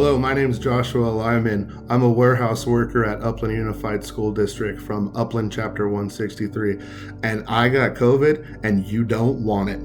Hello, my name is Joshua Leimann. I'm a warehouse worker at Upland Unified School District from Upland Chapter 163, and I got COVID, and you don't want it.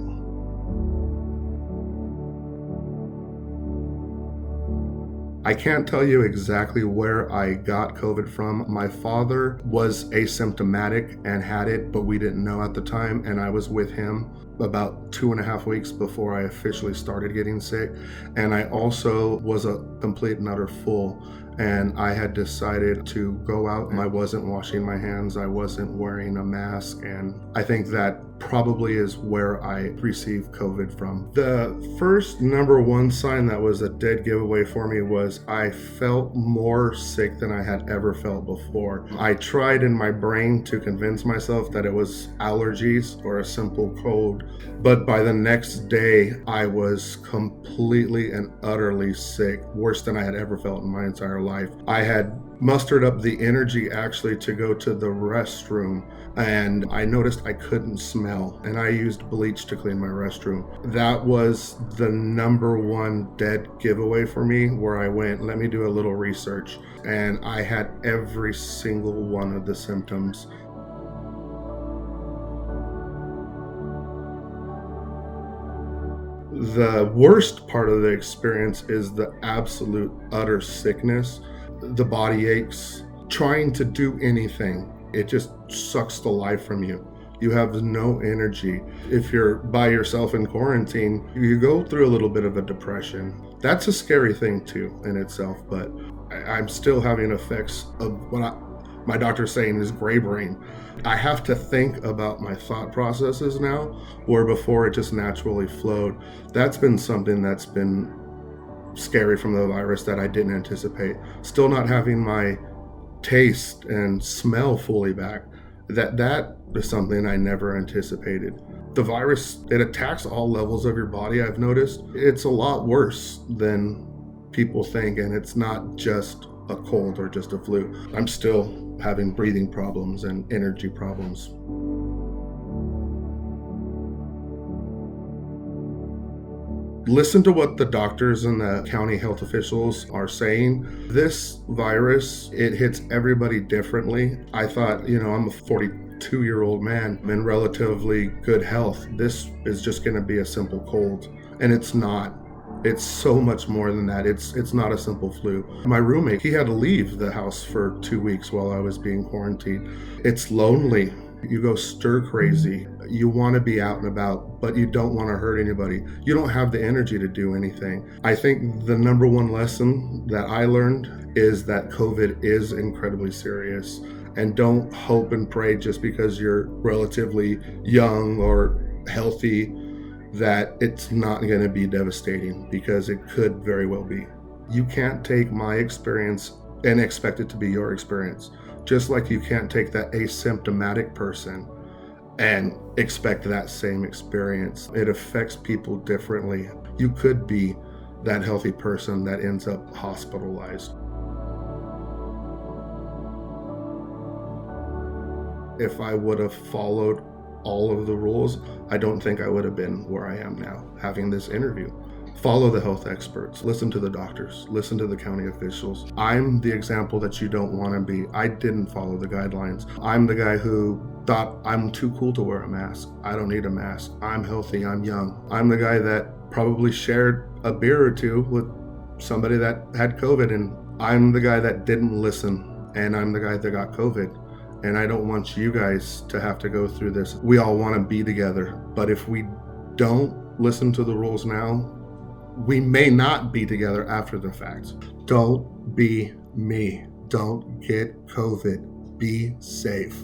I can't tell you exactly where I got COVID from. My father was asymptomatic and had it, but we didn't know at the time, and I was with him about 2.5 weeks before I officially started getting sick. And I also was a complete and utter fool, and I had decided to go out and I wasn't washing my hands, I wasn't wearing a mask, and I think that probably is where I received COVID from. The first number one sign that was a dead giveaway for me was I felt more sick than I had ever felt before. I tried in my brain to convince myself that it was allergies or a simple cold, but by the next day I was completely and utterly sick, worse than I had ever felt in my entire life. I had mustered up the energy actually to go to the restroom, and I noticed I couldn't smell, and I used bleach to clean my restroom. That was the number one dead giveaway for me, where I went, let me do a little research, and I had every single one of the symptoms. The worst part of the experience is the absolute utter sickness. The body aches, trying to do anything. It just sucks the life from you. You have no energy. If you're by yourself in quarantine, you go through a little bit of a depression. That's a scary thing too in itself, but I'm still having effects of what my doctor's saying is gray brain. I have to think about my thought processes now, where before it just naturally flowed. That's been something that's been scary from the virus that I didn't anticipate. Still not having my taste and smell fully back. That is something I never anticipated. The virus, it attacks all levels of your body, I've noticed. It's a lot worse than people think, and it's not just a cold or just a flu. I'm still having breathing problems and energy problems. Listen to what the doctors and the county health officials are saying. This virus, it hits everybody differently. I thought, I'm a 42-year-old man in relatively good health. This is just going to be a simple cold, and it's not. It's so much more than that. It's not a simple flu. My roommate, he had to leave the house for 2 weeks while I was being quarantined. It's lonely. You go stir crazy. You want to be out and about, but you don't want to hurt anybody. You don't have the energy to do anything. I think the number one lesson that I learned is that COVID is incredibly serious. And don't hope and pray just because you're relatively young or healthy that it's not going to be devastating, because it could very well be. You can't take my experience and expect it to be your experience. Just like you can't take that asymptomatic person and expect that same experience. It affects people differently. You could be that healthy person that ends up hospitalized. If I would have followed all of the rules, I don't think I would have been where I am now, having this interview. Follow the health experts, listen to the doctors, listen to the county officials. I'm the example that you don't want to be. I didn't follow the guidelines. I'm the guy who thought I'm too cool to wear a mask. I don't need a mask. I'm healthy, I'm young. I'm the guy that probably shared a beer or two with somebody that had COVID, and I'm the guy that didn't listen, and I'm the guy that got COVID. And I don't want you guys to have to go through this. We all want to be together, but if we don't listen to the rules now, we may not be together after the fact. Don't be me. Don't get COVID. Be safe.